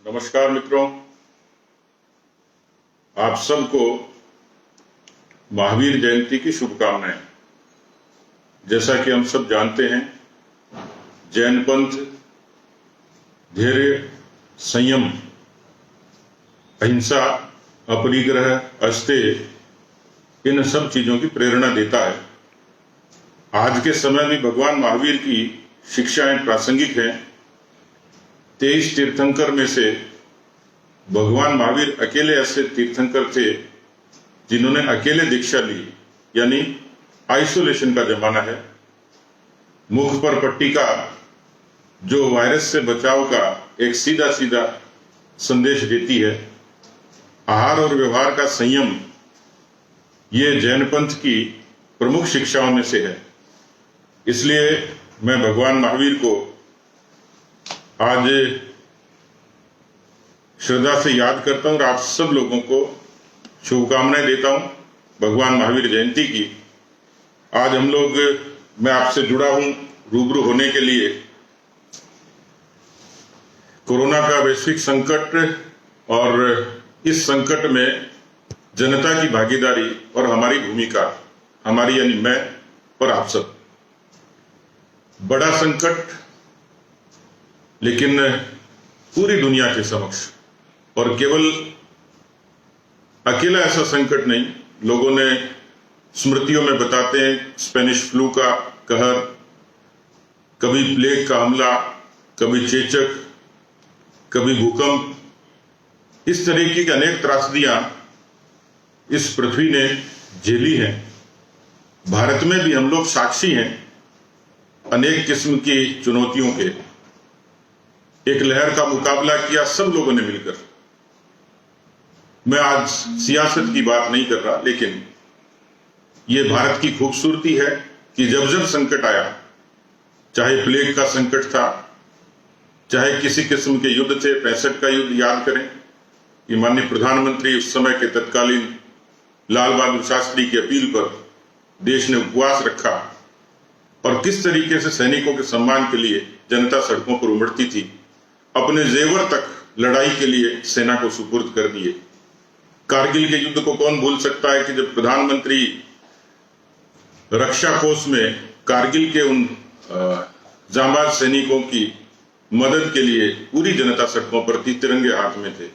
नमस्कार मित्रों, आप सबको महावीर जयंती की शुभकामनाएं। जैसा कि हम सब जानते हैं, जैन पंथ धैर्य, संयम, अहिंसा, अपरिग्रह, अस्तेय इन सब चीजों की प्रेरणा देता है। आज के समय में भगवान महावीर की शिक्षाएं प्रासंगिक हैं। 23 तीर्थंकर में से भगवान महावीर अकेले ऐसे तीर्थंकर थे जिन्होंने अकेले दीक्षा ली, यानी आइसोलेशन का जमाना है। मुख पर पट्टी का जो वायरस से बचाव का एक सीधा सीधा संदेश देती है। आहार और व्यवहार का संयम, ये जैन पंथ की प्रमुख शिक्षाओं में से है। इसलिए मैं भगवान महावीर को आज श्रद्धा से याद करता हूं और आप सब लोगों को शुभकामनाएं देता हूं भगवान महावीर जयंती की। आज मैं आपसे जुड़ा हूं रूबरू होने के लिए कोरोना का वैश्विक संकट और इस संकट में जनता की भागीदारी और हमारी भूमिका, हमारी यानी मैं और आप सब। बड़ा संकट, लेकिन पूरी दुनिया के समक्ष, और केवल अकेला ऐसा संकट नहीं। लोगों ने स्मृतियों में बताते हैं स्पेनिश फ्लू का कहर, कभी प्लेग का हमला, कभी चेचक, कभी भूकंप, इस तरीके की अनेक त्रासदियां इस पृथ्वी ने झेली हैं। भारत में भी हम लोग साक्षी हैं अनेक किस्म की चुनौतियों के। एक लहर का मुकाबला किया सब लोगों ने मिलकर। मैं आज सियासत की बात नहीं कर रहा, लेकिन यह भारत की खूबसूरती है कि जब जब संकट आया, चाहे प्लेग का संकट था, चाहे किसी किस्म के युद्ध थे, 65 का युद्ध याद करें कि माननीय प्रधानमंत्री उस समय के तत्कालीन लाल बहादुर शास्त्री की अपील पर देश ने उपवास रखा और किस तरीके से सैनिकों के सम्मान के लिए जनता सड़कों पर उमड़ती थी। अपने जेवर तक लड़ाई के लिए सेना को सुपुर्द कर दिए। कारगिल के युद्ध को कौन भूल सकता है कि जब प्रधानमंत्री रक्षा कोष में कारगिल के उन जांबाज सैनिकों की मदद के लिए पूरी जनता सड़कों पर थी, तिरंगे हाथ में थे।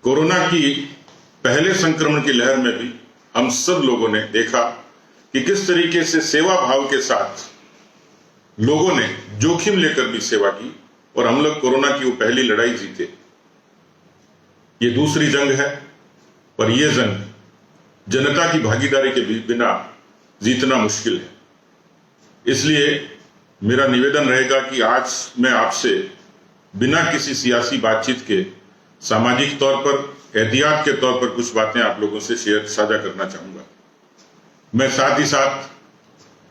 कोरोना की पहले संक्रमण की लहर में भी हम सब लोगों ने देखा कि किस तरीके से सेवा भाव के साथ लोगों ने जोखिम लेकर भी सेवा की और हम लोग कोरोना की वो पहली लड़ाई जीते। ये दूसरी जंग है, पर यह जंग जनता की भागीदारी के बिना जीतना मुश्किल है। इसलिए मेरा निवेदन रहेगा कि आज मैं आपसे बिना किसी सियासी बातचीत के सामाजिक तौर पर, एहतियात के तौर पर कुछ बातें आप लोगों से साझा करना चाहूंगा। मैं साथ ही साथ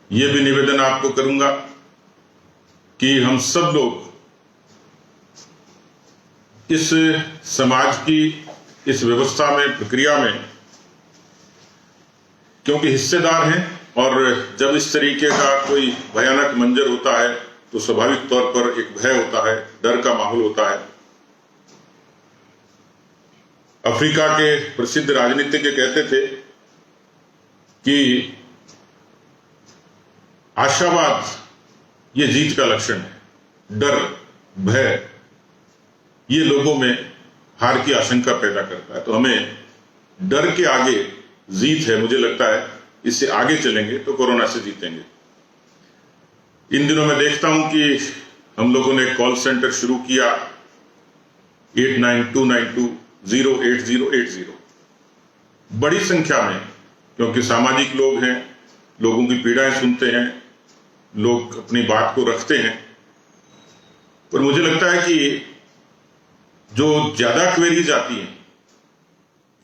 ये भी निवेदन आपको करूंगा कि हम सब लोग इस समाज की इस व्यवस्था में, प्रक्रिया में, क्योंकि हिस्सेदार हैं, और जब इस तरीके का कोई भयानक मंजर होता है तो स्वाभाविक तौर पर एक भय होता है, डर का माहौल होता है। अफ्रीका के प्रसिद्ध राजनीतिज्ञ कहते थे कि आशावाद ये जीत का लक्षण है। डर, भय ये लोगों में हार की आशंका पैदा करता है। तो हमें डर के आगे जीत है। मुझे लगता है इससे आगे चलेंगे तो कोरोना से जीतेंगे। इन दिनों मैं देखता हूं कि हम लोगों ने कॉल सेंटर शुरू किया 8929208080। बड़ी संख्या में, क्योंकि सामाजिक लोग हैं, लोगों की पीड़ाएं सुनते हैं, लोग अपनी बात को रखते हैं। पर मुझे लगता है कि जो ज्यादा क्वेरीज आती हैं,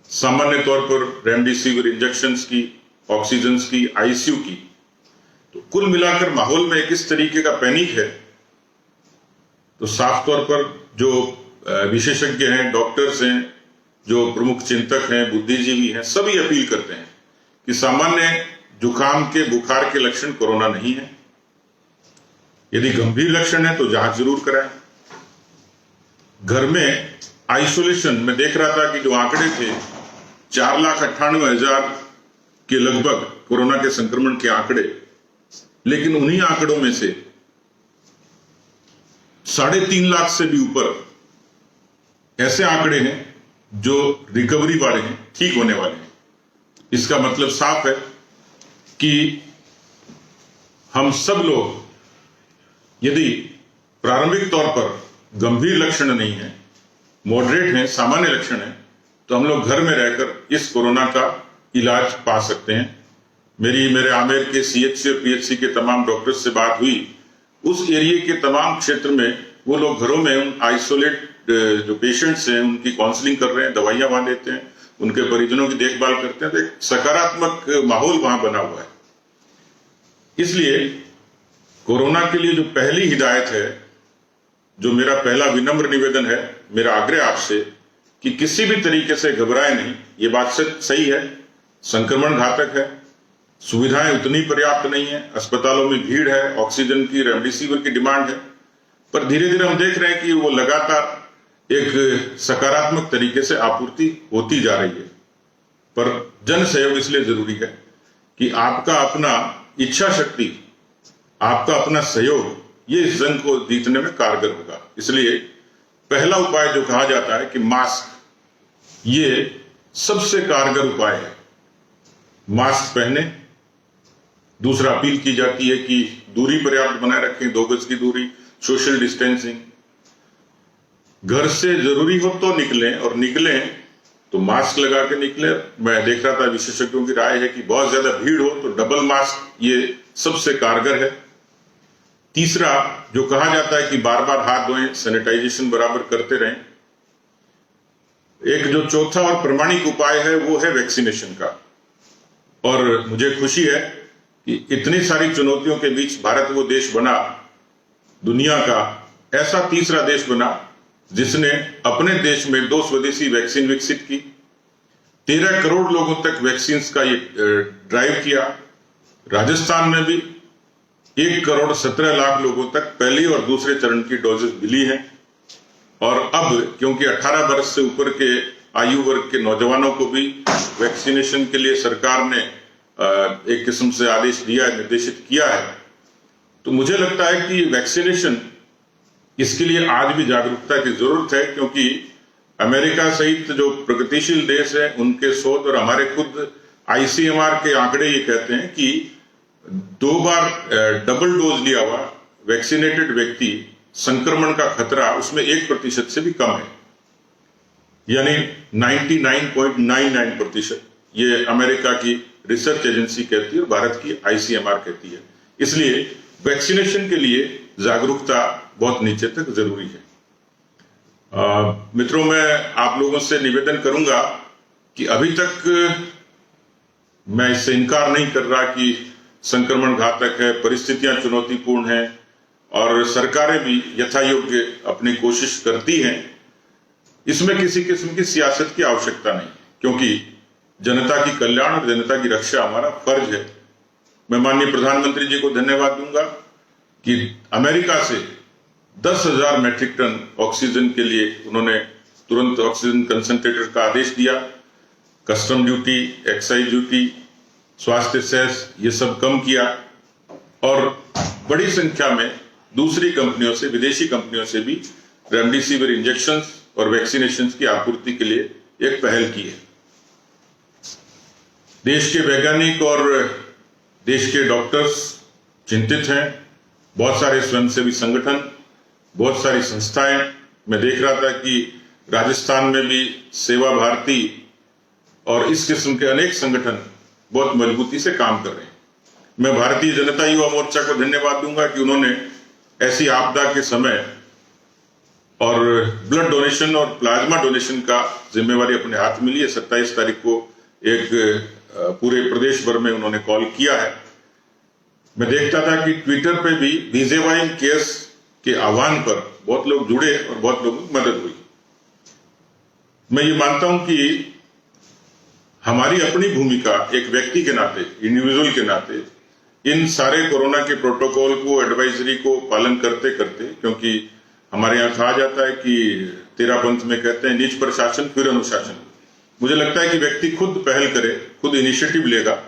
सामान्य तौर पर रेमडेसिविर इंजेक्शंस की, ऑक्सीजन की, आईसीयू की, तो कुल मिलाकर माहौल में किस तरीके का पैनिक है। तो साफ तौर पर जो विशेषज्ञ हैं, डॉक्टर्स हैं, जो प्रमुख चिंतक हैं, बुद्धिजीवी हैं, सभी अपील करते हैं कि सामान्य जुकाम के, बुखार के लक्षण कोरोना नहीं है। यदि गंभीर लक्षण है तो जांच जरूर कराएं। घर में आइसोलेशन में देख रहा था कि जो आंकड़े थे 4,98,000 के लगभग कोरोना के संक्रमण के आंकड़े, लेकिन उन्हीं आंकड़ों में से 3.5 लाख से भी ऊपर ऐसे आंकड़े हैं जो रिकवरी वाले हैं, ठीक होने वाले हैं। इसका मतलब साफ है कि हम सब लोग यदि प्रारंभिक तौर पर गंभीर लक्षण नहीं है, मॉडरेट हैं, सामान्य लक्षण है, तो हम लोग घर में रहकर इस कोरोना का इलाज पा सकते हैं। मेरे आमेर के सीएचसी और पीएचसी के तमाम डॉक्टर्स से बात हुई। उस एरिया के तमाम क्षेत्र में वो लोग घरों में उन आइसोलेट जो पेशेंट्स हैं उनकी काउंसलिंग कर रहे हैं, दवाइयां वहां देते हैं, उनके परिजनों की देखभाल करते हैं। तो एक सकारात्मक माहौल वहां बना हुआ है। इसलिए कोरोना के लिए जो पहली हिदायत है, जो मेरा पहला विनम्र निवेदन है, मेरा आग्रह आपसे कि किसी भी तरीके से घबराए नहीं। ये बात सही है, संक्रमण घातक है, सुविधाएं उतनी पर्याप्त नहीं है, अस्पतालों में भीड़ है, ऑक्सीजन की, रेमडेसिविर की डिमांड है, पर धीरे धीरे हम देख रहे हैं कि वो लगातार एक सकारात्मक तरीके से आपूर्ति होती जा रही है। पर जन सहयोग इसलिए जरूरी है कि आपका अपना इच्छा शक्ति, आपका अपना सहयोग, ये इस जंग को जीतने में कारगर होगा। इसलिए पहला उपाय जो कहा जाता है कि मास्क, ये सबसे कारगर उपाय है। मास्क पहने। दूसरा, अपील की जाती है कि दूरी पर्याप्त बनाए रखें, 2 गज की दूरी, सोशल डिस्टेंसिंग। घर से जरूरी हो तो निकलें, और निकलें तो मास्क लगा के निकले। मैं देख रहा था विशेषज्ञों की राय है कि बहुत ज्यादा भीड़ हो तो डबल मास्क, ये सबसे कारगर है। तीसरा, जो कहा जाता है कि बार बार हाथ धोएं, सैनिटाइजेशन बराबर करते रहें। एक जो चौथा और प्रमाणिक उपाय है वो है वैक्सीनेशन का। और मुझे खुशी है कि इतनी सारी चुनौतियों के बीच भारत वो देश बना, दुनिया का ऐसा तीसरा देश बना जिसने अपने देश में 2 स्वदेशी वैक्सीन विकसित की। 13 करोड़ लोगों तक वैक्सीन का ये ड्राइव किया। राजस्थान में भी 1,17,00,000 लोगों तक पहली और दूसरे चरण की डोजेस मिली हैं। और अब क्योंकि 18 वर्ष से ऊपर के आयु वर्ग के नौजवानों को भी वैक्सीनेशन के लिए सरकार ने एक किस्म से आदेश दिया है, निर्देशित किया है, तो मुझे लगता है कि वैक्सीनेशन, इसके लिए आज भी जागरूकता की जरूरत है। क्योंकि अमेरिका सहित जो प्रगतिशील देश है, उनके शोध और हमारे खुद आईसीएमआर के आंकड़े ये कहते हैं कि 2 बार डबल डोज लिया हुआ वैक्सीनेटेड व्यक्ति, संक्रमण का खतरा उसमें 1% से भी कम है, यानी 99.99%। ये अमेरिका की रिसर्च एजेंसी कहती है और भारत की आईसीएमआर कहती है। इसलिए वैक्सीनेशन के लिए जागरूकता बहुत नीचे तक जरूरी है। मित्रों, मैं आप लोगों से निवेदन करूंगा कि अभी तक मैं इससे इनकार नहीं कर रहा कि संक्रमण घातक है, परिस्थितियां चुनौतीपूर्ण हैं और सरकारें भी यथा योग्य अपनी कोशिश करती हैं। इसमें किसी किस्म की सियासत की आवश्यकता नहीं, क्योंकि जनता की कल्याण और जनता की रक्षा हमारा फर्ज है। मैं माननीय प्रधानमंत्री जी को धन्यवाद दूंगा कि अमेरिका से 10,000 मैट्रिक टन ऑक्सीजन के लिए उन्होंने तुरंत ऑक्सीजन कंसंट्रेटर का आदेश दिया। कस्टम ड्यूटी, एक्साइज ड्यूटी, स्वास्थ्य सेस, ये सब कम किया और बड़ी संख्या में दूसरी कंपनियों से, विदेशी कंपनियों से भी रेमडेसिविर इंजेक्शंस और वैक्सीनेशन की आपूर्ति के लिए एक पहल की है। देश के वैज्ञानिक और देश के डॉक्टर्स चिंतित हैं। बहुत सारे स्वयंसेवी संगठन, बहुत सारी संस्थाएं, मैं देख रहा था कि राजस्थान में भी सेवा भारती और इस किस्म के अनेक संगठन बहुत मजबूती से काम कर रहे हैं। मैं भारतीय जनता युवा मोर्चा को धन्यवाद दूंगा कि उन्होंने ऐसी आपदा के समय और ब्लड डोनेशन और प्लाज्मा डोनेशन का जिम्मेवारी अपने हाथ में ली है। 27 तारीख को एक पूरे प्रदेश भर में उन्होंने कॉल किया है। मैं देखता था कि ट्विटर पे भी वीजेवाइन केयर्स के आह्वान पर बहुत लोग जुड़े और बहुत लोगों की मदद हुई। मैं ये मानता हूं कि हमारी अपनी भूमिका एक व्यक्ति के नाते, इंडिविजुअल के नाते, इन सारे कोरोना के प्रोटोकॉल को, एडवाइजरी को पालन करते करते, क्योंकि हमारे यहाँ कहा जाता है कि तेरापंथ में कहते हैं निज प्रशासन फिर अनुशासन। मुझे लगता है कि व्यक्ति खुद पहल करे, खुद इनिशिएटिव लेगा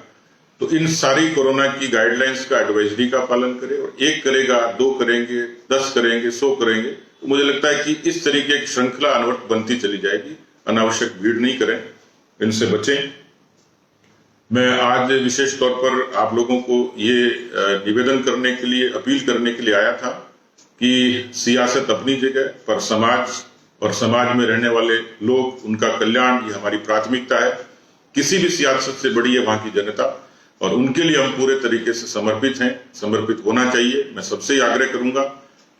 तो इन सारी कोरोना की गाइडलाइंस का, एडवाइजरी का पालन करे, और 1 करेगा, 2 करेंगे, 10 करेंगे, 100 करेंगे, तो मुझे लगता है कि इस तरीके की श्रृंखला अनवरत बनती चली जाएगी। अनावश्यक भीड़ नहीं करें, इनसे बचें। मैं आज विशेष तौर पर आप लोगों को ये निवेदन करने के लिए, अपील करने के लिए आया था कि सियासत अपनी जगह पर, समाज और समाज में रहने वाले लोग, उनका कल्याण ये हमारी प्राथमिकता है। किसी भी सियासत से बड़ी है वहां की जनता, और उनके लिए हम पूरे तरीके से समर्पित हैं, समर्पित होना चाहिए। मैं सबसे आग्रह करूंगा,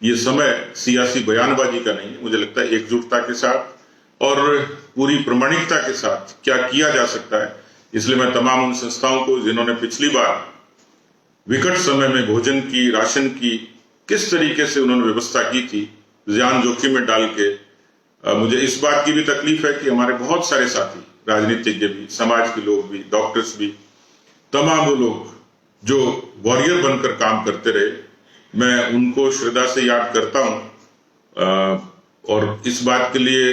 ये समय सियासी बयानबाजी का नहीं है। मुझे लगता है एकजुटता के साथ और पूरी प्रामाणिकता के साथ क्या किया जा सकता है, इसलिए मैं तमाम उन संस्थाओं को जिन्होंने पिछली बार विकट समय में भोजन की, राशन की किस तरीके से उन्होंने व्यवस्था की थी, जान जोखिम में डाल के, मुझे इस बात की भी तकलीफ है कि हमारे बहुत सारे साथी, राजनीतिज्ञ भी, समाज के लोग भी, डॉक्टर्स भी, तमाम वो लोग जो वॉरियर बनकर काम करते रहे, मैं उनको श्रद्धा से याद करता हूं, और इस बात के लिए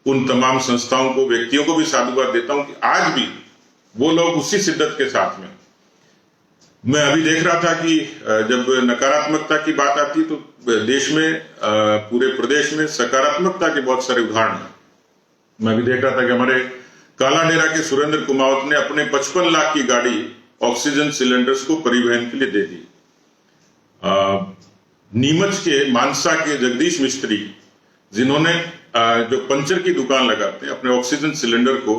उन तमाम संस्थाओं को, व्यक्तियों को भी साधुवाद देता हूं कि आज भी वो लोग उसी शिद्दत के साथ में। मैं अभी देख रहा था कि जब नकारात्मकता की बात आती है तो देश में, पूरे प्रदेश में सकारात्मकता के बहुत सारे उदाहरण हैं। मैं अभी देख रहा था कि हमारे काला डेरा के सुरेंद्र कुमावत ने अपने 55 लाख की गाड़ी ऑक्सीजन सिलेंडर्स को परिवहन के लिए दे दी। नीमच के मानसा के जगदीश मिस्त्री, जिन्होंने जो पंचर की दुकान लगाते हैं, अपने ऑक्सीजन सिलेंडर को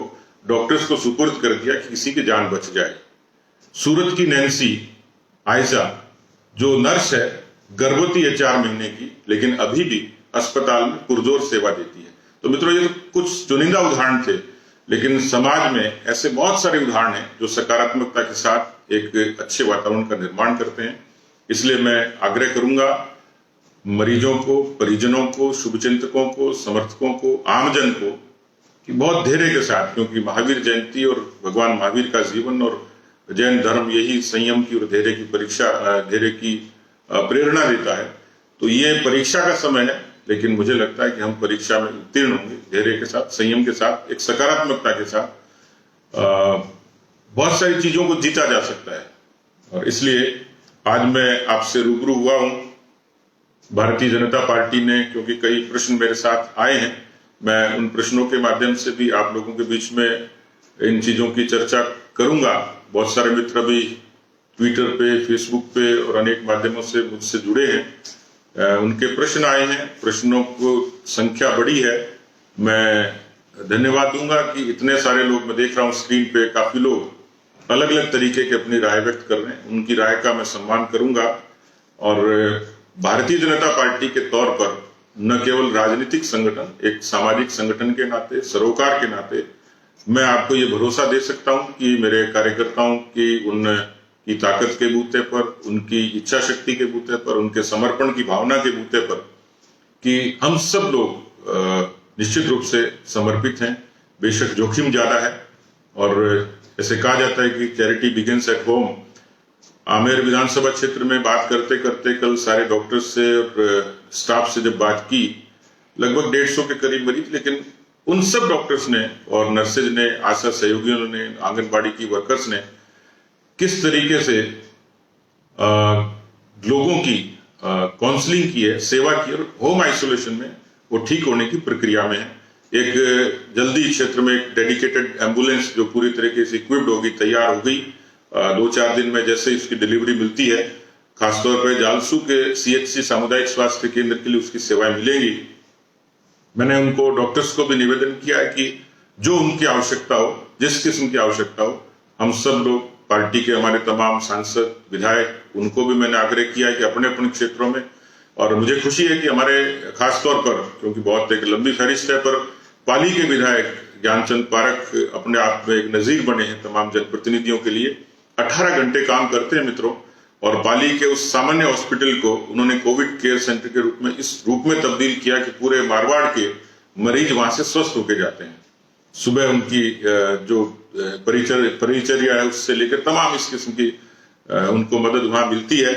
डॉक्टर्स को सुपुर्द कर दिया कि किसी की जान बच जाए। सूरत की नैन्सी आयजा, जो नर्स है, गर्भवती है 4 महीने की, लेकिन अभी भी अस्पताल में पुरजोर सेवा देती है। तो मित्रों, ये तो कुछ चुनिंदा उदाहरण थे, लेकिन समाज में ऐसे बहुत सारे उदाहरण हैं जो सकारात्मकता के साथ एक अच्छे वातावरण का निर्माण करते हैं। इसलिए मैं आग्रह करूंगा मरीजों को, परिजनों को, शुभचिंतकों को, समर्थकों को, आमजन को कि बहुत धैर्य के साथ, क्योंकि महावीर जयंती और भगवान महावीर का जीवन और जैन धर्म यही संयम की और धैर्य की परीक्षा, धैर्य की प्रेरणा देता है। तो ये परीक्षा का समय है, लेकिन मुझे लगता है कि हम परीक्षा में उत्तीर्ण होंगे धैर्य के साथ, संयम के साथ, एक सकारात्मकता के साथ। बहुत सारी चीजों को जीता जा सकता है, और इसलिए आज मैं आपसे रूबरू हुआ हूं। भारतीय जनता पार्टी ने, क्योंकि कई प्रश्न मेरे साथ आए हैं, मैं उन प्रश्नों के माध्यम से भी आप लोगों के बीच में इन चीजों की चर्चा करूंगा। बहुत सारे मित्र भी ट्विटर पे, फेसबुक पे और अनेक माध्यमों से मुझसे जुड़े हैं, उनके प्रश्न आए हैं, प्रश्नों को संख्या बड़ी है। मैं धन्यवाद दूंगा कि इतने सारे लोग, मैं देख रहा हूं स्क्रीन पे काफी लोग अलग अलग तरीके की अपनी राय व्यक्त कर रहे हैं। उनकी राय का मैं सम्मान करूंगा, और भारतीय जनता पार्टी के तौर पर न केवल राजनीतिक संगठन, एक सामाजिक संगठन के नाते, सरोकार के नाते, मैं आपको ये भरोसा दे सकता हूं कि मेरे कार्यकर्ताओं की उनकी ताकत के बूते पर, उनकी इच्छा शक्ति के बूते पर, उनके समर्पण की भावना के बूते पर, कि हम सब लोग निश्चित रूप से समर्पित हैं। बेशक जोखिम ज्यादा है, और ऐसे कहा जाता है कि charity begins at home. Amer विधानसभा क्षेत्र में बात करते करते कल सारे डॉक्टर्स से और स्टाफ से जब बात की, लगभग 150 के करीब मरीज, लेकिन उन सब डॉक्टर्स ने और नर्सेज ने, आशा सहयोगियों ने, आंगनबाड़ी की वर्कर्स ने किस तरीके से लोगों की काउंसलिंग की है, सेवा की, और होम आइसोलेशन में वो ठीक होने की प्रक्रिया में है। एक जल्दी क्षेत्र में एक डेडिकेटेड एम्बुलेंस जो पूरी तरीके से इक्विप्ड होगी, तैयार हो गई। 2-4 दिन में जैसे इसकी डिलीवरी मिलती है, खासतौर पर जालसू के CHC सामुदायिक स्वास्थ्य केंद्र के लिए उसकी सेवाएं मिलेंगी। मैंने उनको, डॉक्टर्स को भी निवेदन किया है कि जो उनकी आवश्यकता हो, जिस किस्म की आवश्यकता हो, हम सब लोग, पार्टी के हमारे तमाम सांसद, विधायक, उनको भी मैंने आग्रह किया है कि अपने अपने क्षेत्रों में, और मुझे खुशी है कि हमारे खासतौर पर, क्योंकि बहुत एक लंबी फहरिस्त है, पर पाली के विधायक ज्ञानचंद पारख अपने आप में एक नजीर बने हैं तमाम जनप्रतिनिधियों के लिए। 18 घंटे काम करते हैं मित्रों, और पाली के उस सामान्य हॉस्पिटल को उन्होंने कोविड केयर सेंटर के रूप में, इस रूप में तब्दील किया कि पूरे मारवाड़ के मरीज वहां से स्वस्थ होकर जाते हैं। सुबह उनकी जो परिचर्या है उससे लेकर तमाम इस किस्म की उनको मदद वहां मिलती है।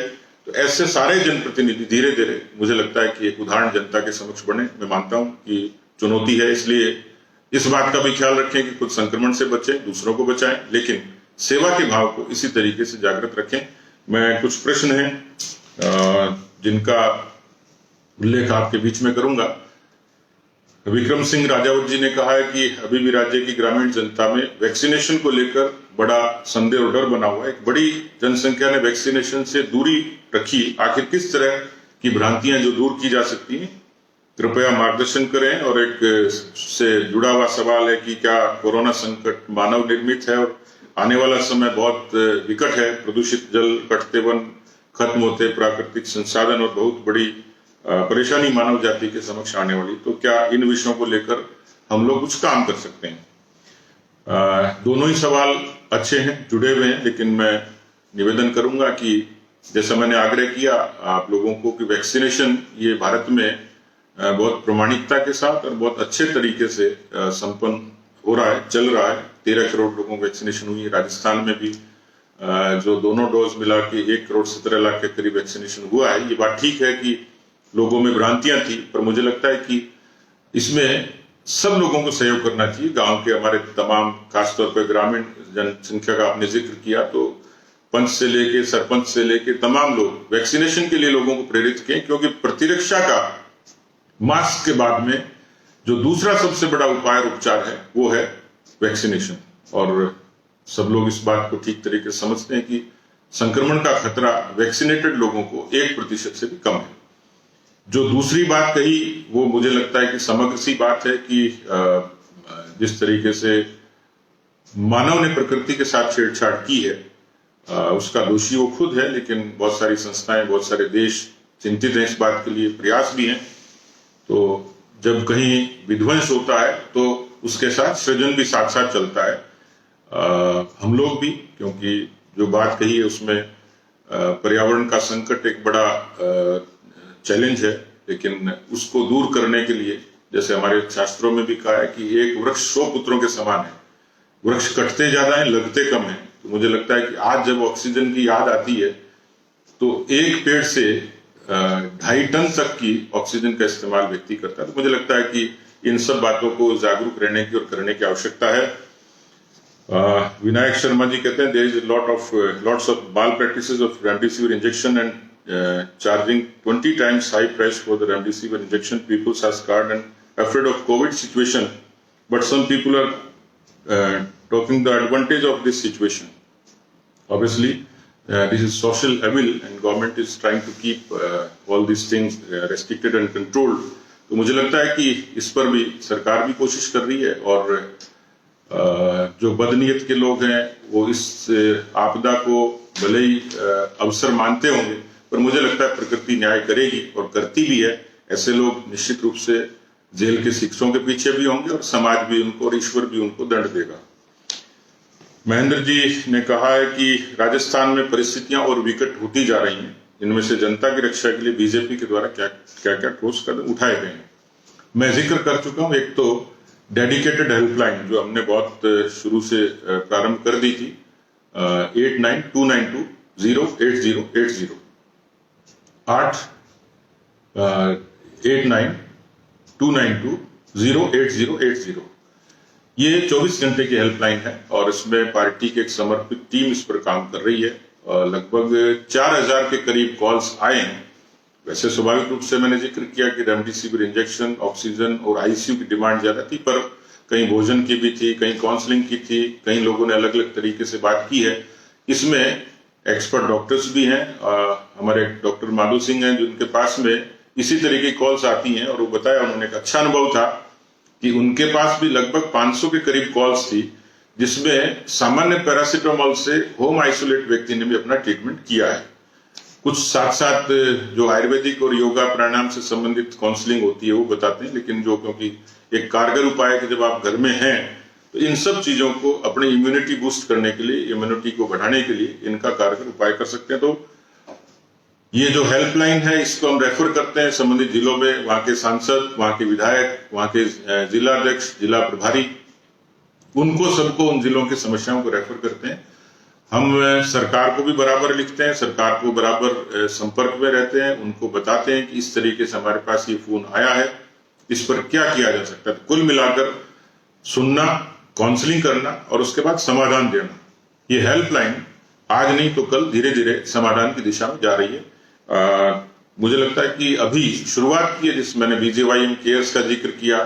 तो ऐसे सारे जनप्रतिनिधि धीरे धीरे, मुझे लगता है कि एक उदाहरण जनता के समक्ष बने। मैं मानता हूं कि चुनौती है। इसलिए इस बात का भी ख्याल रखें कि खुद संक्रमण से बचें, दूसरों को बचाएं, लेकिन सेवा के भाव को इसी तरीके से जागृत रखें। मैं कुछ प्रश्न हैं जिनका उल्लेख आपके बीच में करूंगा। विक्रम सिंह राजावत जी ने कहा है कि अभी भी राज्य की ग्रामीण जनता में वैक्सीनेशन को लेकर बड़ा संदेह और डर बना हुआ है। एक बड़ी जनसंख्या ने वैक्सीनेशन से दूरी रखी। आखिर किस तरह की भ्रांतियां जो दूर की जा सकती हैं, कृपया मार्गदर्शन करें। और एक से जुड़ा हुआ सवाल है कि क्या कोरोना संकट मानव निर्मित है और आने वाला समय बहुत विकट है। प्रदूषित जल, कटते वन, खत्म होते प्राकृतिक संसाधन और बहुत बड़ी परेशानी मानव जाति के समक्ष आने वाली। तो क्या इन विषयों को लेकर हम लोग कुछ काम कर सकते हैं? दोनों ही सवाल अच्छे हैं, जुड़े हुए हैं, लेकिन मैं निवेदन करूंगा कि जैसा मैंने आग्रह किया आप लोगों को कि वैक्सीनेशन ये भारत में बहुत प्रामाणिकता के साथ और बहुत अच्छे तरीके से संपन्न हो रहा है, चल रहा है। 13 करोड़ लोगों को वैक्सीनेशन हुई है। राजस्थान में भी जो दोनों डोज मिला के 1 करोड़ 17 लाख के करीब वैक्सीनेशन हुआ है। ये बात ठीक है कि लोगों में भ्रांतियां थी, पर मुझे लगता है कि इसमें सब लोगों को सहयोग करना चाहिए। गांव के हमारे तमाम, खासतौर पर ग्रामीण जनसंख्या का आपने जिक्र किया, तो पंच से लेके सरपंच से लेके तमाम लोग वैक्सीनेशन के लिए लोगों को प्रेरित किए, क्योंकि प्रतिरक्षा का मास्क के बाद में जो दूसरा सबसे बड़ा उपाय और उपचार है वो है वैक्सीनेशन। और सब लोग इस बात को ठीक तरीके से समझते हैं कि संक्रमण का खतरा वैक्सीनेटेड लोगों को 1% से भी कम है। जो दूसरी बात कही वो मुझे लगता है कि समग्र सी बात है कि जिस तरीके से मानव ने प्रकृति के साथ छेड़छाड़ की है उसका दोषी वो खुद है, लेकिन बहुत सारी संस्थाएं, बहुत सारे देश चिंतित हैं इस बात के लिए, प्रयास भी हैं। तो जब कहीं विध्वंस होता है तो उसके साथ सृजन भी साथ साथ चलता है। हम लोग भी, क्योंकि जो बात कही है उसमें पर्यावरण का संकट एक बड़ा चैलेंज है, लेकिन उसको दूर करने के लिए जैसे हमारे शास्त्रों में भी कहा है कि एक वृक्ष 100 पुत्रों के समान है। वृक्ष कटते ज्यादा है, लगते कम है। तो मुझे लगता है कि आज जब ऑक्सीजन की याद आती है तो एक पेड़ से 2.5 टन तक की ऑक्सीजन का इस्तेमाल व्यक्ति करता है। तो मुझे लगता है कि इन सब बातों को जागरूक रहने की और करने की आवश्यकता है। विनायक शर्मा जी कहते हैं, there is lots of malpractices of remdesivir injection and charging 20 times high price for the remdesivir injection. People are scared and afraid of COVID situation, but some people are talking the advantage of this situation. Obviously, this is social evil and government is trying to keep all these things restricted and controlled. तो मुझे लगता है कि इस पर भी सरकार भी कोशिश कर रही है, और जो बदनीयत के लोग हैं वो इस आपदा को भले ही अवसर मानते होंगे, पर मुझे लगता है प्रकृति न्याय करेगी और करती भी है। ऐसे लोग निश्चित रूप से जेल के शिक्षों के पीछे भी होंगे और समाज भी उनको और ईश्वर भी उनको दंड देगा। महेंद्र जी ने कहा है कि राजस्थान में परिस्थितियां और विकट होती जा रही हैं, इनमें से जनता की रक्षा के लिए बीजेपी के द्वारा क्या क्या ठोस कदम उठाए गए हैं। मैं जिक्र कर चुका हूं। एक तो डेडिकेटेड हेल्पलाइन जो हमने बहुत शुरू से प्रारंभ कर दी थी, 8929208080 8929208080। ये 24 घंटे की हेल्पलाइन है और इसमें पार्टी की एक समर्पित टीम इस पर काम कर रही है। लगभग 4000 के करीब कॉल्स आए हैं। वैसे स्वाभाविक रूप से मैंने जिक्र किया कि रेमडेसिविर इंजेक्शन, ऑक्सीजन और आईसीयू की डिमांड ज्यादा थी, पर कहीं भोजन की भी थी, कहीं काउंसलिंग की थी, कहीं लोगों ने अलग अलग तरीके से बात की है। इसमें एक्सपर्ट डॉक्टर्स भी हैं, हमारे डॉक्टर माधु सिंह हैं जिनके पास में इसी तरह की कॉल्स आती हैं, और वो बताया उन्होंने एक अच्छा अनुभव था कि उनके पास भी लगभग 500 के करीब कॉल्स थी, जिसमें सामान्य पैरासिटामोल से होम आइसोलेट व्यक्ति ने भी अपना ट्रीटमेंट किया है। कुछ साथ साथ जो आयुर्वेदिक और योगा प्राणायाम से संबंधित काउंसलिंग होती है वो बताते हैं, लेकिन जो क्योंकि एक कारगर उपाय है कि जब आप घर में हैं तो इन सब चीजों को अपनी इम्यूनिटी बूस्ट करने के लिए, इम्यूनिटी को बढ़ाने के लिए इनका कारगर उपाय कर सकते हैं। तो ये जो हेल्पलाइन है इसको हम रेफर करते हैं संबंधित जिलों में, वहां के सांसद, वहां के विधायक, वहां के जिला अध्यक्ष, जिला प्रभारी, उनको सबको उन जिलों की समस्याओं को रेफर करते हैं। हम सरकार को भी बराबर लिखते हैं, सरकार को बराबर संपर्क में रहते हैं, उनको बताते हैं कि इस तरीके से हमारे पास ये फोन आया है इस पर क्या किया जा सकता है। तो कुल मिलाकर सुनना, काउंसलिंग करना और उसके बाद समाधान देना, ये हेल्पलाइन आज नहीं तो कल धीरे धीरे समाधान की दिशा में जा रही है। मुझे लगता है कि अभी शुरुआत की है, जिस मैंने BJYM केयर्स का जिक्र किया,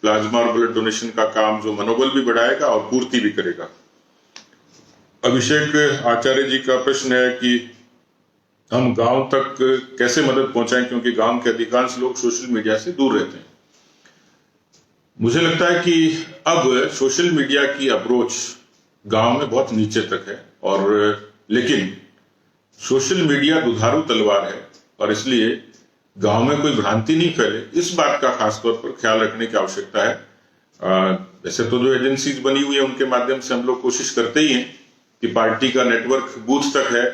प्लाज्मा और ब्लड डोनेशन का काम जो मनोबल भी बढ़ाएगा और पूर्ति भी करेगा। अभिषेक आचार्य जी का प्रश्न है कि हम गांव तक कैसे मदद पहुंचाएं, क्योंकि गांव के अधिकांश लोग सोशल मीडिया से दूर रहते हैं। मुझे लगता है कि अब सोशल मीडिया की अप्रोच गांव में बहुत नीचे तक है, और लेकिन सोशल मीडिया दुधारू तलवार है और इसलिए गांव में कोई भ्रांति नहीं फैले, इस बात का खासतौर पर ख्याल रखने की आवश्यकता है। वैसे तो जो एजेंसीज बनी हुई है उनके माध्यम से हम लोग कोशिश करते ही हैं कि पार्टी का नेटवर्क बूथ तक है,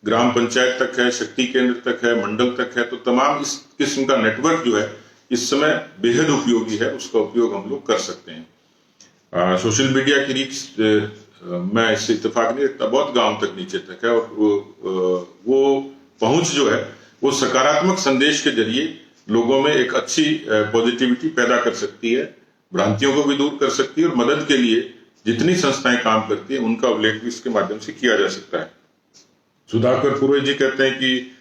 ग्राम पंचायत तक है, शक्ति केंद्र तक है, मंडल तक है, तो तमाम इस किस्म का नेटवर्क जो है इस समय बेहद उपयोगी है, उसका उपयोग हम लोग कर सकते हैं। सोशल मीडिया की रीच मैं इससे इत्तेफाक नहीं रखता, बहुत गांव तक नीचे तक है, और वो पहुंच जो है वो सकारात्मक संदेश के जरिए लोगों में एक अच्छी पॉजिटिविटी पैदा कर सकती है, भ्रांतियों को भी दूर कर सकती है, और मदद के लिए जितनी संस्थाएं काम करती हैं उनका उल्लेख भी इसके माध्यम से किया जा सकता है। सुधाकर पुरोहित जी कहते हैं कि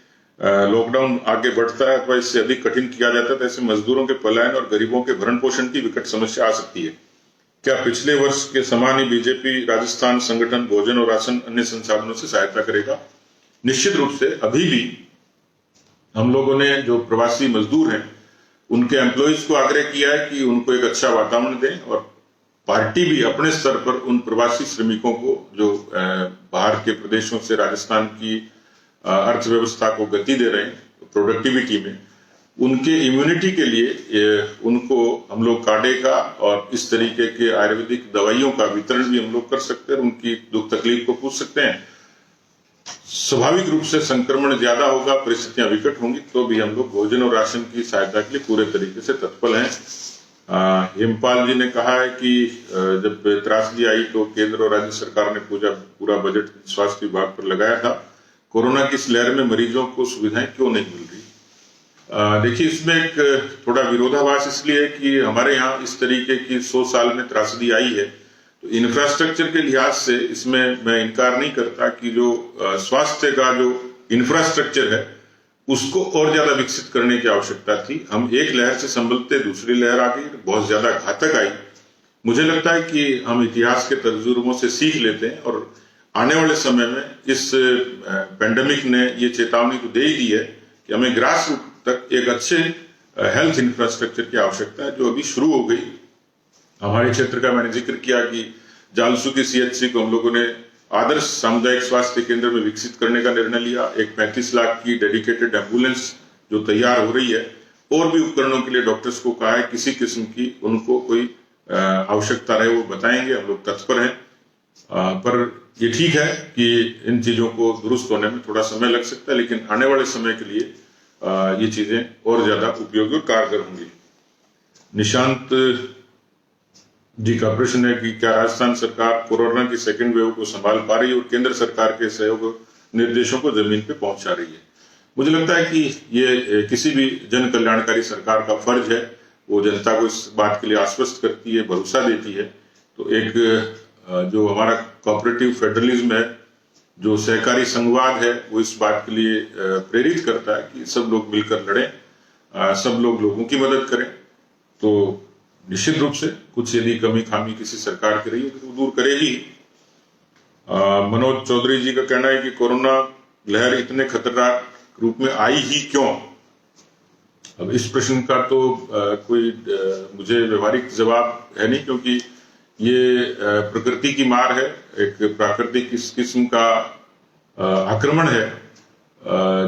लॉकडाउन आगे बढ़ता है अथवा इससे अधिक कठिन किया जाता है तो ऐसे मजदूरों के पलायन और गरीबों के भरण पोषण की विकट समस्या आ सकती है। क्या पिछले वर्ष के समान ही बीजेपी राजस्थान संगठन भोजन और राशन अन्य संसाधनों से सहायता करेगा? निश्चित रूप से अभी भी हम लोगों ने जो प्रवासी मजदूर हैं उनके एम्प्लॉइज को आग्रह किया है कि उनको एक अच्छा वातावरण दें, और पार्टी भी अपने स्तर पर उन प्रवासी श्रमिकों को जो बाहर के प्रदेशों से राजस्थान की अर्थव्यवस्था को गति दे रहे हैं प्रोडक्टिविटी में, उनके इम्यूनिटी के लिए उनको हम लोग काढ़े का और इस तरीके के आयुर्वेदिक दवाइयों का वितरण भी हम लोग कर सकते हैं, उनकी दुख तकलीफ को पूछ सकते हैं। स्वाभाविक रूप से संक्रमण ज्यादा होगा, परिस्थितियां विकट होंगी, तो भी हम लोग भोजन और राशन की सहायता के लिए पूरे तरीके से तत्पर हैं। हेमपाल जी ने कहा है कि जब त्रासदी आई तो केंद्र और राज्य सरकार ने पूरा बजट स्वास्थ्य विभाग पर लगाया था, कोरोना की इस लहर में मरीजों को सुविधाएं क्यों नहीं मिल रही? देखिए, इसमें एक थोड़ा विरोधाभास इसलिए है कि हमारे यहाँ इस तरीके की 100 साल में त्रासदी आई है, तो इंफ्रास्ट्रक्चर के लिहाज से इसमें मैं इनकार नहीं करता कि जो स्वास्थ्य का जो इंफ्रास्ट्रक्चर है उसको और ज्यादा विकसित करने की आवश्यकता थी। हम एक लहर से संभलते दूसरी लहर आ गई, बहुत ज्यादा घातक आई। मुझे लगता है कि हम इतिहास के तजुर्बों से सीख लेते हैं, और आने वाले समय में इस पेंडेमिक ने ये चेतावनी तो दे ही दी है कि हमें ग्रास रूट तक एक अच्छे हेल्थ इंफ्रास्ट्रक्चर की आवश्यकता है, जो अभी शुरू हो गई। हमारे क्षेत्र का मैंने जिक्र किया कि जालसू की CHC को हम लोगों ने आदर्श सामुदायिक स्वास्थ्य केंद्र में विकसित करने का निर्णय लिया। एक 35 लाख की डेडिकेटेड एम्बुलेंस जो तैयार हो रही है, और भी उपकरणों के लिए डॉक्टर्स को कहा है किसी किस्म की उनको कोई आवश्यकता रहे वो बताएंगे, हम लोग तत्पर हैं। पर ये ठीक है कि इन चीजों को दुरुस्त होने में थोड़ा समय लग सकता है, लेकिन आने वाले समय के लिए ये चीजें और ज्यादा उपयोगी और कारगर होंगी। निशांत जी का प्रश्न है कि क्या राजस्थान सरकार कोरोना की सेकेंड वेव को संभाल पा रही है और केंद्र सरकार के सहयोग निर्देशों को जमीन पे पहुंचा रही है? मुझे लगता है कि ये किसी भी जन कल्याणकारी सरकार का फर्ज है, वो जनता को इस बात के लिए आश्वस्त करती है, भरोसा देती है। तो एक जो हमारा कोऑपरेटिव फेडरलिज्म है, जो सहकारी संघवाद है, वो इस बात के लिए प्रेरित करता है कि सब लोग मिलकर लड़ें, सब लोग लोगों की मदद करें। तो निश्चित रूप से कुछ यदि कमी खामी किसी सरकार की रही है तो दूर करेगी। मनोज चौधरी जी का कहना है कि कोरोना लहर इतने खतरनाक रूप में आई ही क्यों? अब इस प्रश्न का तो कोई मुझे व्यवहारिक जवाब है नहीं, क्योंकि ये प्रकृति की मार है, एक प्राकृतिक इस किस्म का आक्रमण है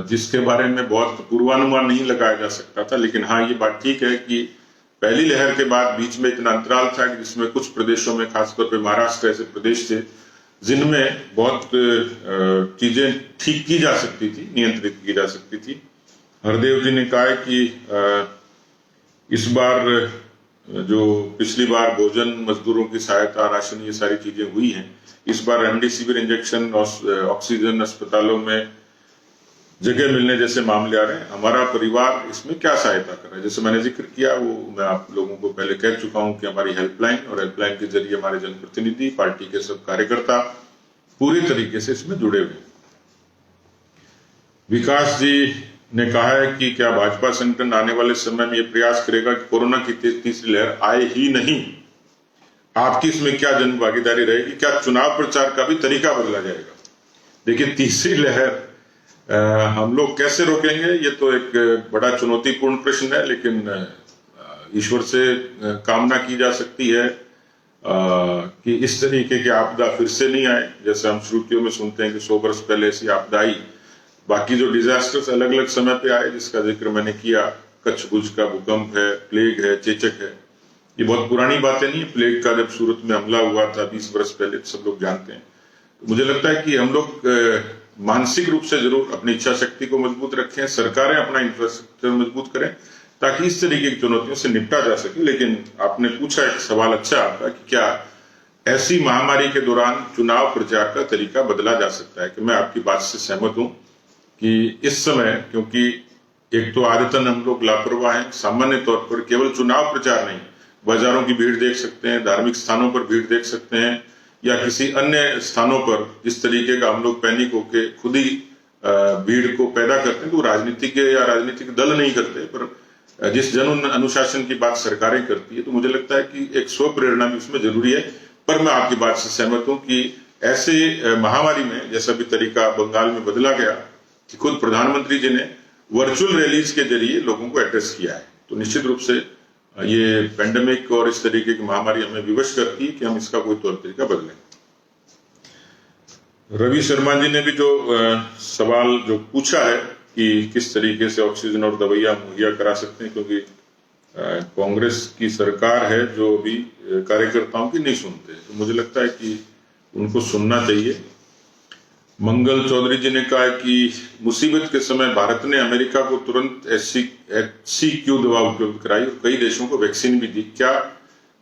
जिसके बारे में बहुत पूर्वानुमान नहीं लगाया जा सकता था। लेकिन हाँ, ये बात ठीक है कि पहली लहर के बाद बीच में इतना अंतराल था कि जिसमें कुछ प्रदेशों में, खासतौर पे महाराष्ट्र ऐसे प्रदेश थे जिनमें बहुत चीजें ठीक की जा सकती थी, नियंत्रित की जा सकती थी। हरदेव जी ने कहा है कि इस बार जो पिछली बार भोजन, मजदूरों की सहायता, राशन, ये सारी चीजें हुई हैं, इस बार रेमडेसिविर इंजेक्शन, ऑक्सीजन अस्पतालों में जगह मिलने जैसे मामले आ रहे हैं, हमारा परिवार इसमें क्या सहायता कर रहा है। जैसे मैंने जिक्र किया, वो मैं आप लोगों को पहले कह चुका हूं कि हमारी हेल्पलाइन और हेल्पलाइन के जरिए हमारे जनप्रतिनिधि, पार्टी के सब कार्यकर्ता पूरी तरीके से इसमें जुड़े हुए हैं। विकास जी ने कहा है कि क्या भाजपा संगठन आने वाले समय में यह प्रयास करेगा कि कोरोना की तीसरी लहर आए ही नहीं। आपकी इसमें क्या जन भागीदारी रहेगी, क्या चुनाव प्रचार का भी तरीका बदला जाएगा। देखिए, तीसरी लहर हम लोग कैसे रोकेंगे, ये तो एक बड़ा चुनौतीपूर्ण प्रश्न है, लेकिन ईश्वर से कामना की जा सकती है कि इस तरीके की आपदा फिर से नहीं आए। जैसे हम श्रुतियों में सुनते हैं कि 100 वर्ष पहले ऐसी आपदा आई। बाकी जो डिजास्टर्स अलग अलग समय पे आए, जिसका जिक्र मैंने किया, कच्छ भुज का भूकंप है, प्लेग है, चेचक है, ये बहुत पुरानी बातें नहीं है। प्लेग का जब सूरत में हमला हुआ था 20 वर्ष पहले, सब लोग जानते हैं। तो मुझे लगता है कि हम लोग मानसिक रूप से जरूर अपनी इच्छा शक्ति को मजबूत रखें, सरकारें अपना इंफ्रास्ट्रक्चर मजबूत करें, ताकि इस तरीके की चुनौतियों से निपटा जा सके। लेकिन आपने पूछा एक सवाल अच्छा आपका कि क्या ऐसी महामारी के दौरान चुनाव प्रचार का तरीका बदला जा सकता है, कि मैं आपकी बात से सहमत हूं कि इस समय, क्योंकि एक तो आदतन हम लोग लापरवाह हैं, सामान्य तौर पर केवल चुनाव प्रचार नहीं, बाजारों की भीड़ देख सकते हैं, धार्मिक स्थानों पर भीड़ देख सकते हैं, या किसी अन्य स्थानों पर जिस तरीके का हम लोग पैनिक होके खुद ही भीड़ को पैदा करते हैं, तो राजनीतिक या राजनीतिक दल नहीं करते, पर जिस जन अनुशासन की बात सरकारें करती है, तो मुझे लगता है कि एक स्व प्रेरणा भी उसमें जरूरी है। पर मैं आपकी बात से सहमत हूं कि ऐसे महामारी में जैसा भी तरीका बंगाल में बदला गया कि खुद प्रधानमंत्री जी ने वर्चुअल रैलीज के जरिए लोगों को एड्रेस किया है, तो निश्चित रूप से ये पेंडेमिक और इस तरीके की महामारी हमें विवश करती है कि हम इसका कोई तौर तरीका बदलें। रवि शर्मा जी ने भी जो सवाल जो पूछा है कि किस तरीके से ऑक्सीजन और दवाइयां मुहैया करा सकते हैं, क्योंकि कांग्रेस की सरकार है जो अभी कार्यकर्ताओं की नहीं सुनते, तो मुझे लगता है कि उनको सुनना चाहिए। मंगल चौधरी जी ने कहा कि मुसीबत के समय भारत ने अमेरिका को तुरंत HCQ दवा उपलब्ध कराई और कई देशों को वैक्सीन भी दी। क्या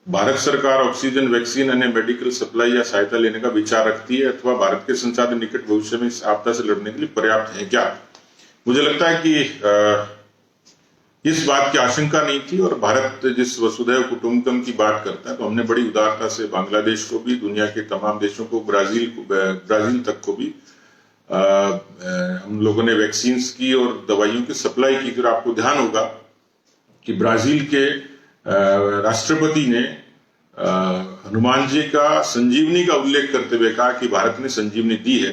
भारत सरकार ऑक्सीजन, वैक्सीन, अन्य मेडिकल सप्लाई या सहायता लेने का विचार रखती है, अथवा भारत के संसाधन निकट भविष्य में इस आपदा से लड़ने के लिए पर्याप्त है क्या। मुझे लगता है कि इस बात की आशंका नहीं थी, और भारत जिस वसुधैव कुटुंबकम की बात करता है, तो हमने बड़ी उदारता से बांग्लादेश को भी, दुनिया के तमाम देशों को, ब्राजील तक को भी हम लोगों ने वैक्सीन की और दवाइयों की सप्लाई की। फिर आपको ध्यान होगा कि ब्राजील के राष्ट्रपति ने हनुमान जी का संजीवनी का उल्लेख करते हुए कहा कि भारत ने संजीवनी दी है।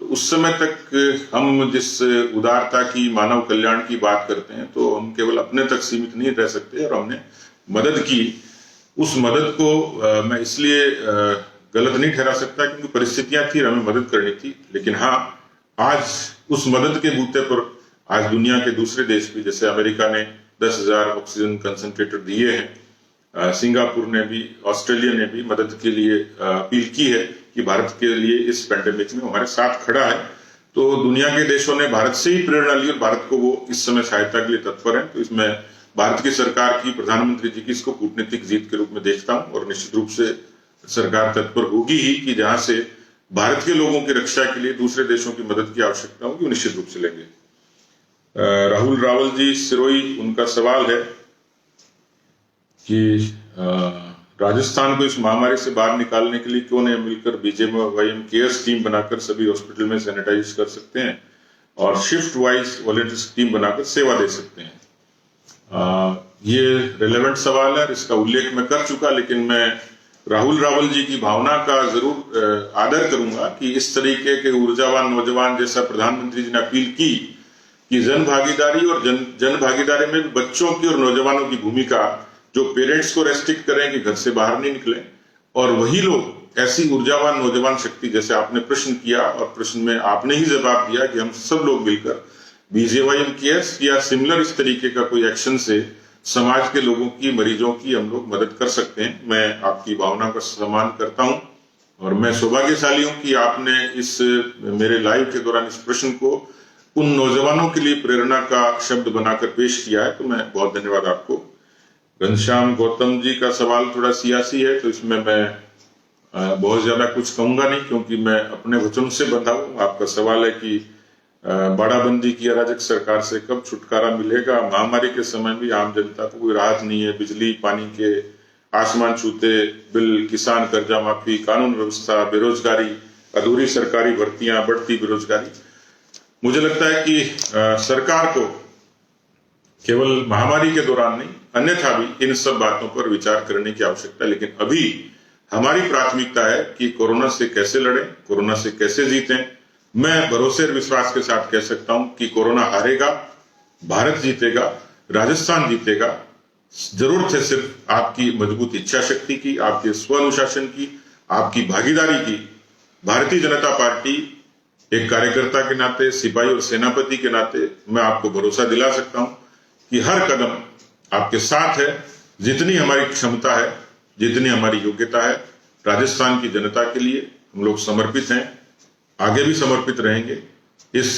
तो उस समय तक हम जिस उदारता की, मानव कल्याण की बात करते हैं, तो हम केवल अपने तक सीमित नहीं रह सकते, और हमने मदद की। उस मदद को मैं इसलिए गलत नहीं ठहरा सकता क्योंकि परिस्थितियां थी, हमें मदद करनी थी। लेकिन हाँ, आज उस मदद के बूते पर आज दुनिया के दूसरे देश भी, जैसे अमेरिका ने 10,000 ऑक्सीजन कंसंट्रेटर दिए हैं, सिंगापुर ने भी, ऑस्ट्रेलिया ने भी मदद के लिए अपील की है कि भारत के लिए इस पैंडेमिक में हमारे साथ खड़ा है। तो दुनिया के देशों ने भारत से ही प्रेरणा ली और भारत को वो इस समय सहायता के लिए तत्पर है। तो इसमें भारत की सरकार की, प्रधानमंत्री जी की, इसको कूटनीतिक जीत के रूप में देखता हूं, और निश्चित रूप से सरकार तत्पर होगी ही कि जहां से भारत के लोगों की रक्षा के लिए दूसरे देशों की मदद की आवश्यकता होगी, वो निश्चित रूप से लेंगे। राहुल रावल जी सिरोही, उनका सवाल है कि राजस्थान को इस महामारी से बाहर निकालने के लिए क्यों नहीं मिलकर BJM केयर्स टीम बनाकर सभी हॉस्पिटल में सैनिटाइज कर सकते हैं और शिफ्ट वाइज वॉलंटियर्स टीम बनाकर सेवा दे सकते हैं। ये रिलेवेंट सवाल है, इसका उल्लेख मैं कर चुका, लेकिन मैं राहुल रावल जी की भावना का जरूर आदर करूंगा कि इस तरीके के ऊर्जावान नौजवान, जैसा प्रधानमंत्री जी ने अपील की कि जन भागीदारी, और जन भागीदारी में बच्चों की और नौजवानों की भूमिका, जो पेरेंट्स को रेस्ट्रिक्ट करें कि घर से बाहर नहीं निकलें, और वही लोग ऐसी ऊर्जावान नौजवान शक्ति, जैसे आपने प्रश्न किया और प्रश्न में आपने ही जवाब दिया कि हम सब लोग मिलकर BJM केयर्स या सिमिलर इस तरीके का कोई एक्शन से समाज के लोगों की, मरीजों की हम लोग मदद कर सकते हैं। मैं आपकी भावना का सम्मान करता हूं, और मैं सौभाग्यशाली हूं कि आपने इस मेरे लाइव के दौरान इस प्रश्न को उन नौजवानों के लिए प्रेरणा का शब्द बनाकर पेश किया है, तो मैं बहुत धन्यवाद आपको। घनश्याम गौतम जी का सवाल थोड़ा सियासी है, तो इसमें मैं बहुत ज्यादा कुछ कहूंगा नहीं, क्योंकि मैं अपने वचन से बंधा हूं। आपका सवाल है कि बाड़ाबंदी की अराजक सरकार से कब छुटकारा मिलेगा। महामारी के समय भी आम जनता को कोई राहत नहीं है। बिजली पानी के आसमान छूते बिल, किसान कर्जा माफी, कानून व्यवस्था, बेरोजगारी, अधूरी सरकारी भर्तियां, बढ़ती बेरोजगारी। मुझे लगता है कि सरकार को केवल महामारी के दौरान नहीं, अन्यथा भी इन सब बातों पर विचार करने की आवश्यकता है। लेकिन अभी हमारी प्राथमिकता है कि कोरोना से कैसे लड़ें, कोरोना से कैसे जीतें। मैं भरोसे और विश्वास के साथ कह सकता हूं कि कोरोना हारेगा, भारत जीतेगा, राजस्थान जीतेगा। जरूरत है सिर्फ आपकी मजबूत इच्छा शक्ति की, आपके स्व अनुशासन की, आपकी भागीदारी की। भारतीय जनता पार्टी एक कार्यकर्ता के नाते, सिपाही और सेनापति के नाते मैं आपको भरोसा दिला सकता हूं कि हर कदम आपके साथ है। जितनी हमारी क्षमता है, जितनी हमारी योग्यता है, राजस्थान की जनता के लिए हम लोग समर्पित हैं, आगे भी समर्पित रहेंगे। इस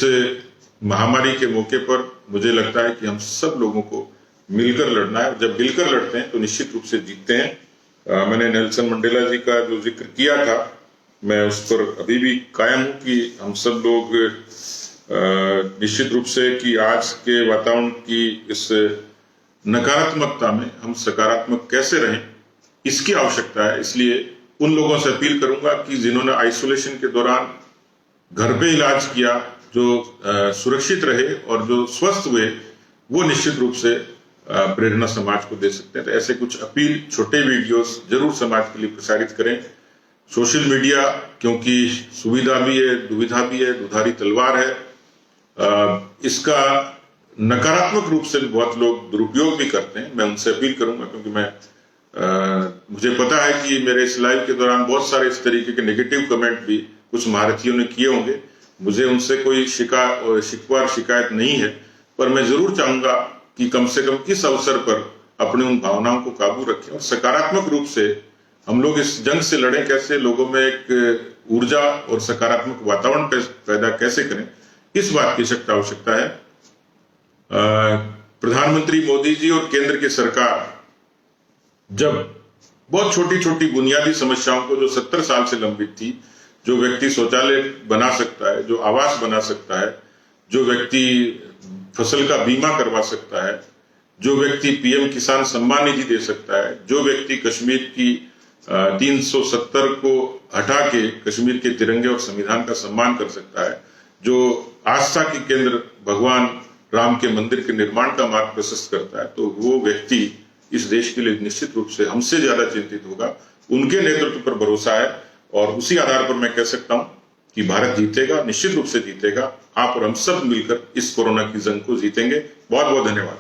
महामारी के मौके पर मुझे लगता है कि हम सब लोगों को मिलकर लड़ना है। जब मिलकर लड़ते हैं तो निश्चित रूप से जीतते हैं। मैंने नेल्सन मंडेला जी का जो जिक्र किया था, मैं उस पर अभी भी कायम हूं कि हम सब लोग निश्चित रूप से कि आज के वातावरण की इस नकारात्मकता में हम सकारात्मक कैसे रहें, इसकी आवश्यकता है। इसलिए उन लोगों से अपील करूंगा कि जिन्होंने आइसोलेशन के दौरान घर पे इलाज किया, जो सुरक्षित रहे और जो स्वस्थ हुए, वो निश्चित रूप से प्रेरणा समाज को दे सकते हैं। तो ऐसे कुछ अपील, छोटे वीडियोस जरूर समाज के लिए प्रसारित करें। सोशल मीडिया क्योंकि सुविधा भी है, दुविधा भी है, दुधारी तलवार है। इसका नकारात्मक रूप से बहुत लोग दुरुपयोग भी करते हैं। मैं उनसे अपील करूंगा, क्योंकि मुझे पता है कि मेरे इस लाइव के दौरान बहुत सारे इस तरीके के नेगेटिव कमेंट भी कुछ महारथियों ने किए होंगे। मुझे उनसे कोई शिकवा शिकायत नहीं है, पर मैं जरूर चाहूंगा कि कम से कम इस अवसर पर अपने उन भावनाओं को काबू रखें और सकारात्मक रूप से हम लोग इस जंग से लड़ें। कैसे लोगों में एक ऊर्जा और सकारात्मक वातावरण पैदा कैसे करें, इस बात की सख्त आवश्यकता है। प्रधानमंत्री मोदी जी और केंद्र की सरकार जब बहुत छोटी छोटी बुनियादी समस्याओं को, जो 70 साल से लंबित थी, जो व्यक्ति शौचालय बना सकता है, जो आवास बना सकता है, जो व्यक्ति फसल का बीमा करवा सकता है, जो व्यक्ति पीएम किसान सम्मान निधि दे सकता है, जो व्यक्ति कश्मीर की 370 को हटा के कश्मीर के तिरंगे और संविधान का सम्मान कर सकता है, जो आस्था के केंद्र भगवान राम के मंदिर के निर्माण का मार्ग प्रशस्त करता है, तो वो व्यक्ति इस देश के लिए निश्चित रूप से हमसे ज्यादा चिंतित होगा। उनके नेतृत्व पर भरोसा है और उसी आधार पर मैं कह सकता हूं कि भारत जीतेगा, निश्चित रूप से जीतेगा। आप और हम सब मिलकर इस कोरोना की जंग को जीतेंगे। बहुत बहुत धन्यवाद।